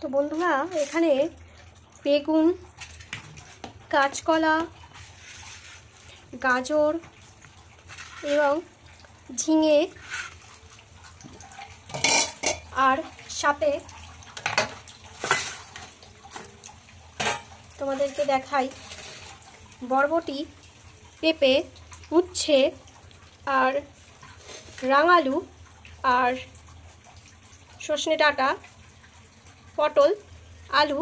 তো বন্ধুরা এখানে বেগুন, কাঁচকলা, গাজর এবং ঝিঙে আর সাথে তোমাদেরকে দেখাই বরবটি, পেঁপে, উচ্ছে আর রাঙালু আর সজনে ডাঁটা, পটল, আলু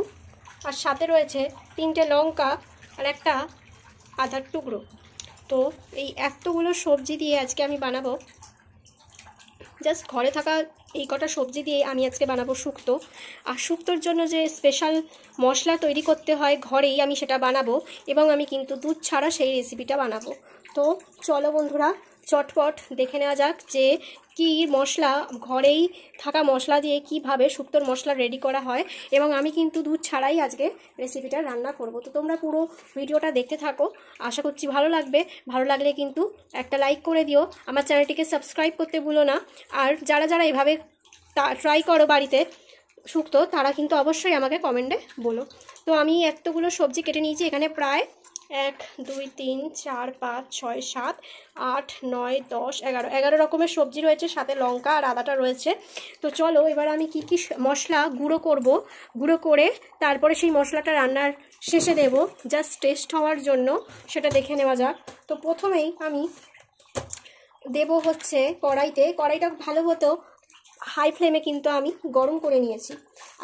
আর সাথে রয়েছে 3টে লঙ্কা আর একটা আদার টুকরো। তো এই এতগুলো সবজি দিয়ে আজকে আমি বানাবো, জাস্ট ঘরে থাকা এই কটা সবজি দিয়ে আমি আজকে বানাবো শুক্তো। আর শুক্তোর জন্য যে স্পেশাল মশলা তৈরি করতে হয় ঘরেই আমি সেটা বানাবো, এবং আমি কিন্তু দুধ ছাড়া সেই রেসিপিটা বানাবো। তো চলো বন্ধুরা চটপট দেখে নেওয়া যাক যে কি মশলা, ঘরেই থাকা মশলা দিয়ে কিভাবে শুক্তোর মশলা রেডি করা হয়, এবং আমি কিন্তু দুধ ছাড়াই আজকে রেসিপিটা রান্না করব। তো তোমরা পুরো ভিডিওটা দেখতে থাকো, আশা করছি ভালো লাগবে। ভালো লাগলে কিন্তু একটা লাইক করে দিও, আমার চ্যানেলটিকে সাবস্ক্রাইব করতে ভুলো না। আর যারা যারা এভাবে ট্রাই করো বাড়িতে শুক্তো, তারা কিন্তু অবশ্যই আমাকে কমেন্টে বলো। তো আমি এতগুলো সবজি কেটে নিয়েছি, এখানে প্রায় 1 2 3 4 5 6 7 8 9 10 11 রকমের সবজি রয়েছে, সাথে লঙ্কা আর আদাটা রয়েছে। তো চলো এবার আমি কি কি মশলা গুঁড়ো করব, গুঁড়ো করে তারপরে সেই মশলাটা রান্নার শেষে দেব জাস্ট টেস্ট হওয়ার জন্য, সেটা দেখে নেওয়া যাক। তো প্রথমেই আমি দেব হচ্ছে কড়াইটা ভালো মতো হাই ফ্লেমে কিন্তু আমি গরম করে নিয়েছি।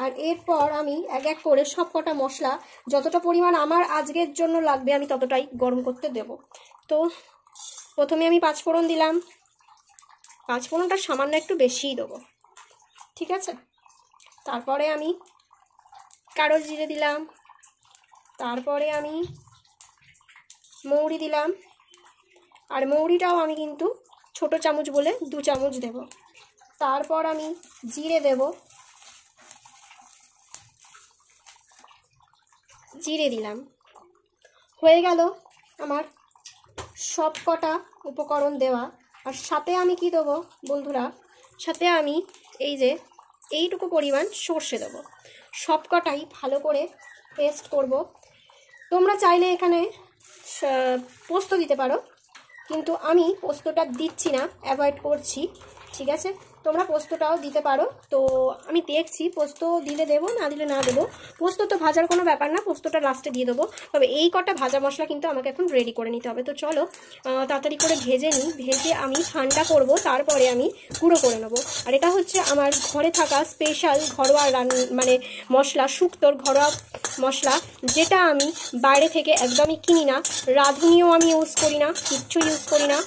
আর এরপর আমি এক এক করে সব কটা মশলা যতটা পরিমাণ আমার আজকের জন্য লাগবে আমি ততটাই গরম করতে দেব। তো প্রথমে আমি 5 ফোড়ন দিলাম, 5 ফোড়নটা সামান্য একটু বেশিই দেবো, ঠিক আছে। তারপরে আমি কালো জিরে দিলাম, তারপরে আমি মৌরি দিলাম, আর মৌরিটাও আমি কিন্তু ছোট চামচ বলে 2 চামচ দেব। তারপর আমি জিরে দেব, জিরে দিলাম। হয়ে গেল আমার সব কটা উপকরণ দেওয়া। আর সাথে আমি কি দেবো বন্ধুরা, সাথে আমি এই যে এইটুকু পরিমাণ সর্ষে দেবো। সব কটাই ভালো করে পেস্ট করব। তোমরা চাইলে এখানে পোস্ত দিতে পারো, কিন্তু আমি পোস্তটা দিচ্ছি না, অ্যাভয়েড করছি, ঠিক আছে। তোমরা পোস্তটাও দিতে পারো। তো আমি দেখছি পোস্ত দিলে দেবো, না দিলে না দেবো। পোস্ত তো ভাজার কোনো ব্যাপার না, পোস্তটা লাস্টে দিয়ে দেবো। তবে এই কটা ভাজা মশলা কিন্তু আমাকে এখন রেডি করে নিতে হবে। তো চলো তাড়াতাড়ি করে ভেজে নিই, ভেজে আমি ঠান্ডা করব, তারপরে আমি গুঁড়ো করে নেবো। আর এটা হচ্ছে আমার ঘরে থাকা স্পেশাল ঘরোয়া মানে মশলা, শুক্তোর ঘরোয়া মশলা, যেটা আমি বাইরে থেকে একদমই কিনি না, রাঁধুনিও আমি ইউজ করি না, কিচ্ছু ইউজ করি না,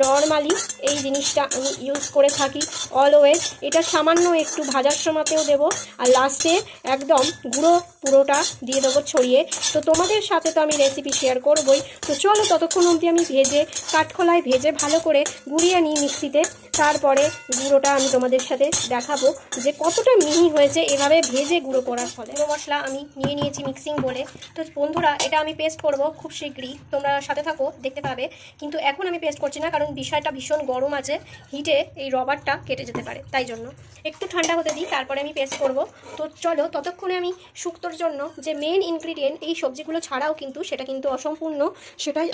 নর্মালি এই জিনিসটা আমি ইউজ করে থাকি অলওয়েজ। এটা সামান্য একটু ভাজার সময়তেও দেবো, আর লাস্টে একদম গুঁড়ো পুরোটা দিয়ে দেবো ছড়িয়ে। তো তোমাদের সাথে তো আমি রেসিপি শেয়ার করবই। তো চলো ততক্ষণ অবধি আমি ভেজে কাঠখোলায় ভেজে ভালো করে গুঁড়িয়ে নিই মিক্সিতে, তারপরে গুঁড়োটা আমি তোমাদের সাথে দেখাবো যে কতটা মিহি হয়েছে এভাবে ভেজে গুঁড়ো করার ফলে। গুঁড়ো মশলা আমি নিয়ে নিয়েছি মিক্সিং বলে। তো বন্ধুরা এটা আমি পেস্ট করব খুব শীঘ্রই, তোমরা সাথে থাকো, দেখতে পাবে। কিন্তু এখন আমি পেস্ট করছি না, কারণ বিষয়টা ভীষণ গরম আছে, হিটে এই রবারটা কেটে যেতে পারে, তাই জন্য একটু ঠান্ডা হতে দিই, তারপরে আমি পেস্ট করব। তো চলো ততক্ষণে আমি শুক্তোর জন্য যে মেন ইনগ্রিডিয়েন্ট এই সবজিগুলো ছাড়াও কিন্তু সেটা কিন্তু অসম্পূর্ণ, সেটাই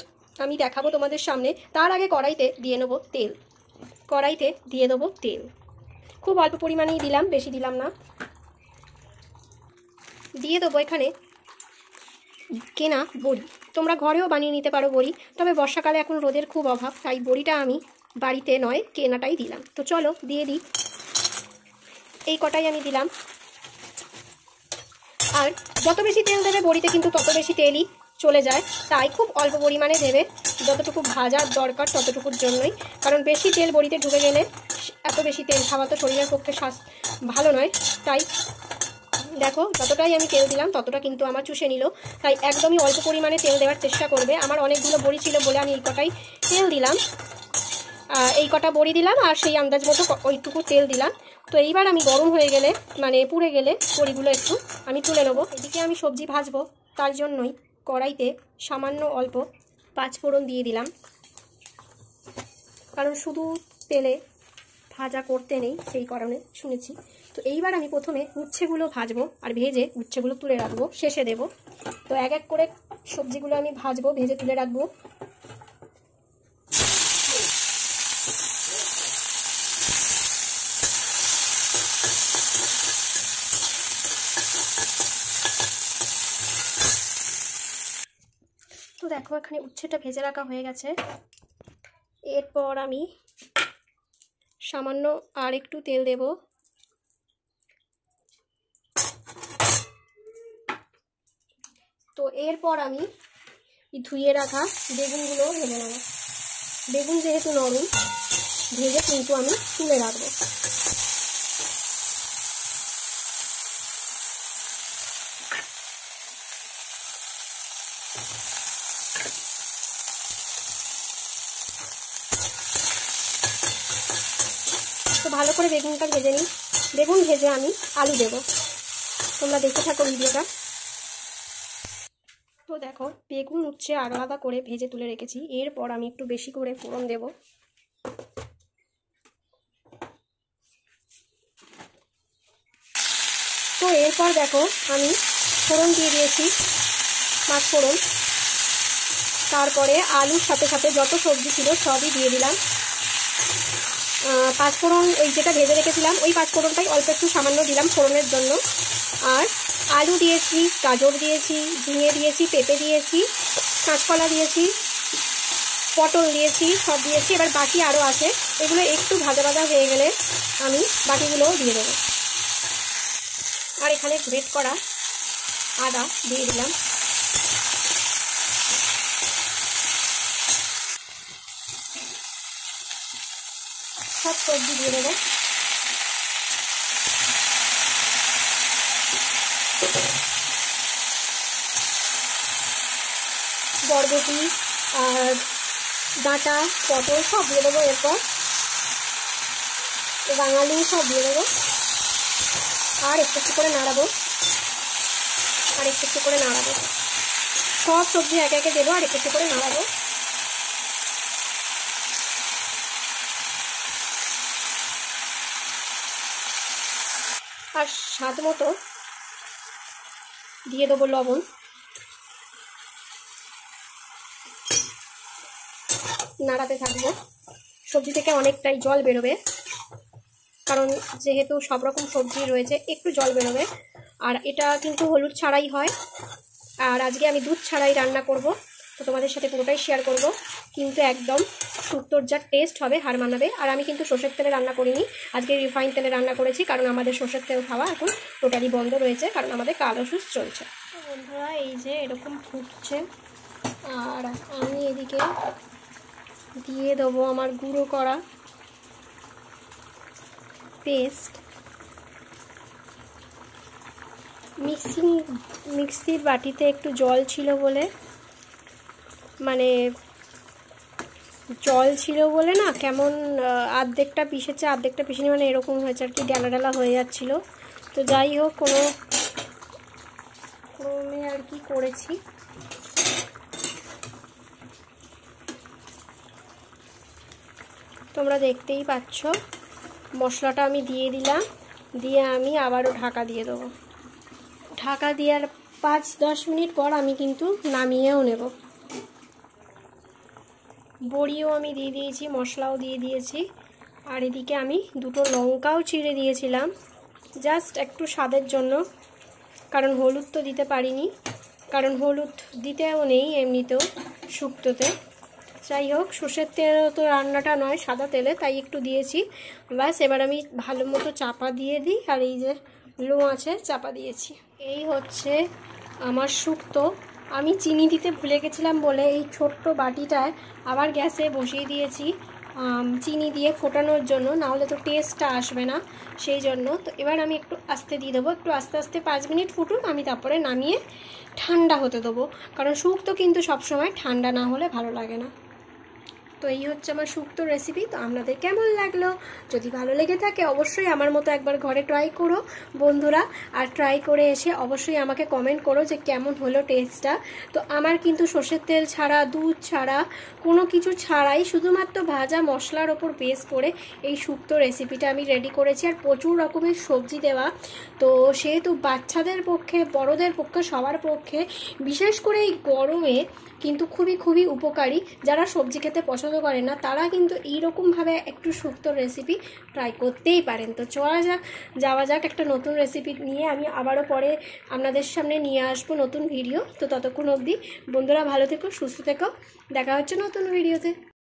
আমি দেখাবো তোমাদের সামনে। তার আগে কড়াইতে দিয়ে নেবো তেল, কড়াইতে দিয়ে দেবো তেল, খুব অল্প পরিমাণেই দিলাম, বেশি দিলাম না। দিয়ে দেবো এখানে কেনা বড়ি, তোমরা ঘরেও বানিয়ে নিতে পারো বড়ি, তবে বর্ষাকালে এখন রোদের খুব অভাব, তাই বড়িটা আমি বাড়িতে নয় কেনাটাই দিলাম। তো চলো দিয়ে দিই, এই কটাই আমি দিলাম। আর যত বেশি তেল দেবে বড়িতে কিন্তু তত বেশি তেলই চলে যায়, তাই খুব অল্প পরিমাণে দেবে, যতটুকু ভাজার দরকার ততটুকুর জন্যই। কারণ বেশি তেল বড়িতে ঢুকে গেলে, এত বেশি তেল খাওয়া তো শরীরের পক্ষে ভালো নয়, তাই দেখো যতটাই আমি তেল দিলাম ততটা কিন্তু আমার চুষে নিল, তাই একদমই অল্প পরিমাণে তেল দেওয়ার চেষ্টা করবে। আমার অনেকগুলো বড়ি ছিল বলে আমি এই কটাই তেল দিলাম, এই কটা বড়ি দিলাম আর সেই আন্দাজ মতো ওইটুকু তেল দিলাম। তো এইবার আমি গরম হয়ে গেলে, মানে পুড়ে গেলে বড়িগুলো একটু আমি তুলে নেবো। এদিকে আমি সবজি ভাজবো, তার জন্যই কড়াইতে সামান্য অল্প 5 ফোড়ন দিয়ে দিলাম, কারণ শুধু তেলে ভাজা করতে নেই, সেই কারণে শুনেছি। তো এইবার আমি প্রথমে উচ্ছেগুলো ভাজবো, আর ভেজে উচ্ছেগুলো তুলে রাখবো, শেষে দেব। তো এক এক করে সবজিগুলো আমি ভাজবো, ভেজে তুলে রাখবো। তো দেখো এখানে উচ্ছেটা ভেজে রাখা হয়ে গেছে। এরপর আমি সামান্য আর একটু তেল দেব। তো এরপর আমি ধুয়ে রাখা বেগুনগুলো ভেজে নেব। বেগুন যেহেতু নরম, ভেজে কিন্তু আমি তুলে রাখবো। তো ভালো করে বেগুনটা ভেজে নিই। বেগুন ভেজে আমি আলু দেব, তোমরা দেখে থাকো ভিডিওটা। তো দেখো বেগুন উচ্ছে আলাদা করে ভেজে তুলে রেখেছি। এরপর আমি একটু বেশি করে ফোড়ন দেব। তো এরপর দেখো আমি ফোড়ন দিয়ে দিয়েছি, পাঁচ ফোড়ন। তারপরে আলুর সাথে সাথে যত সবজি ছিল সবই দিয়ে দিলাম। পাঁচ ফোড়ন ওই যেটা ভেজে রেখেছিলাম ওই পাঁচ ফোড়নটাই অল্প একটু সামান্য দিলাম ফোড়নের জন্য। আর আলু দিয়েছি, গাজর দিয়েছি, ঝিঙে দিয়েছি, পেঁপে দিয়েছি, কাঁচকলা দিয়েছি, পটল দিয়েছি, সব দিয়েছি। এবার বাকি আরও আছে, এগুলো একটু ভাজা ভাজা হয়ে গেলে আমি বাকিগুলোও দিয়ে দেবো। আর এখানে গ্রেট করা আদা দিয়ে দিলাম। সব সবজি দিয়ে দেবো। বরবটি আর ডাঁটা, পটল সব দিয়ে দেবো। এরপর রাঙালু সব দিয়ে দেবো। আর একটু একটু করে নাড়াবো, আর একটু একটু করে নাড়াবো। সব সবজি একে একে দেবো আর একটু একটু করে নাড়াবো। আর স্বাদ মতো দিয়ে দেবো লবণ। নাড়াতে থাকবো। সবজি থেকে অনেকটাই জল বেরোবে, কারণ যেহেতু সব রকম সবজি রয়েছে একটু জল বেরোবে। আর এটা কিন্তু হলুদ ছাড়াই হয়, আর আজকে আমি দুধ ছাড়াই রান্না করব। তো তোমাদের সাথে পুরোটাই শেয়ার করব, কিন্তু একদম শুক্তোর যা টেস্ট হবে হার মানাবে। আর আমি কিন্তু সর্ষের তেলে রান্না করিনি, আজকে রিফাইন তেলে রান্না করেছি, কারণ আমাদের সর্ষের তেল খাওয়া এখন টোটালি বন্ধ রয়েছে, কারণ আমাদের কালো সুস চলছে। তো বন্ধুরা এই যে এরকম ফুটছে, আর আমি এদিকে দিয়ে দেবো আমার গুঁড়ো করা পেস্ট। মিক্সির বাটিতে একটু জল ছিল বলে, মানে জল ছিল বলে না কেমন আর্ধেকটা পিষেছে আর্ধেকটা পিষেনি, মানে এরকম হয়েছে আর কি, ডালা ডালা হয়ে যাচ্ছিল। তো যাই হোক কোনো ক্রমে আর কি করেছি। তোমরা দেখতেই পাচ্ছ মশলাটা আমি দিয়ে দিলাম, দিয়ে আমি আবারও ঢাকা দিয়ে দেবো। ঢাকা দেওয়ার 5-10 মিনিট পর আমি কিন্তু নামিয়েও নেব। বড়িও আমি দিয়ে দিয়েছি, মশলাও দিয়ে দিয়েছি। আর এদিকে আমি দুটো লঙ্কাও চিড়ে দিয়েছিলাম, জাস্ট একটু স্বাদের জন্য, কারণ হলুদ তো দিতে পারিনি, কারণ হলুদ দিতেও নেই এমনিতেও শুক্তোতে। যাই হোক সর্ষের তেল তো রান্নাটা নয়, সাদা তেলে, তাই একটু দিয়েছি ব্যাস। এবার আমি ভালো মতো চাপা দিয়ে দিই, আর এই যে লো আছে চাপা দিয়েছি। এই হচ্ছে আমার শুক্তো। আমি চিনি দিতে ভুলে গেছিলাম বলে এই ছোট্ট বাটিটায় আবার গ্যাসে বসিয়ে দিয়েছি চিনি দিয়ে ফোটানোর জন্য, নাহলে তো টেস্টটা আসবে না, সেই জন্য। তো এবার আমি একটু আস্তে দিয়ে দেবো, একটু আস্তে আস্তে 5 মিনিট ফুটুক, আমি তারপরে নামিয়ে ঠান্ডা হতে দেবো, কারণ শুক্তো কিন্তু সবসময় ঠান্ডা না হলে ভালো লাগে না। তো এই হচ্ছে আমার শুক্তো রেসিপি। তো আপনাদের কেমন লাগলো? যদি ভালো লেগে থাকে অবশ্যই আমার মতো একবার ঘরে ট্রাই করো বন্ধুরা, আর ট্রাই করে এসে অবশ্যই আমাকে কমেন্ট করো যে কেমন হলো টেস্টটা। তো আমার কিন্তু সর্ষের তেল ছাড়া, দুধ ছাড়া, কোনো কিছু ছাড়াই শুধুমাত্র ভাজা মশলার ওপর বেস করে এই শুক্তো রেসিপিটা আমি রেডি করেছি, আর প্রচুর রকমের সবজি দেওয়া। তো সেহেতু বাচ্চাদের পক্ষে, বড়দের পক্ষে, সবার পক্ষে, বিশেষ করে এই গরমে কিন্তু খুবই উপকারী। যারা সবজি খেতে পছন্দ করেন না তারা কিন্তু এইরকমভাবে একটু শুক্তো রেসিপি ট্রাই করতেই পারেন। তো যাওয়া যাক একটা নতুন রেসিপি নিয়ে। আমি আবারও পরে আপনাদের সামনে নিয়ে আসবো নতুন ভিডিও। তো ততক্ষণ অবধি বন্ধুরা ভালো থেকো, সুস্থ থেকো, দেখা হচ্ছে নতুন ভিডিওতে।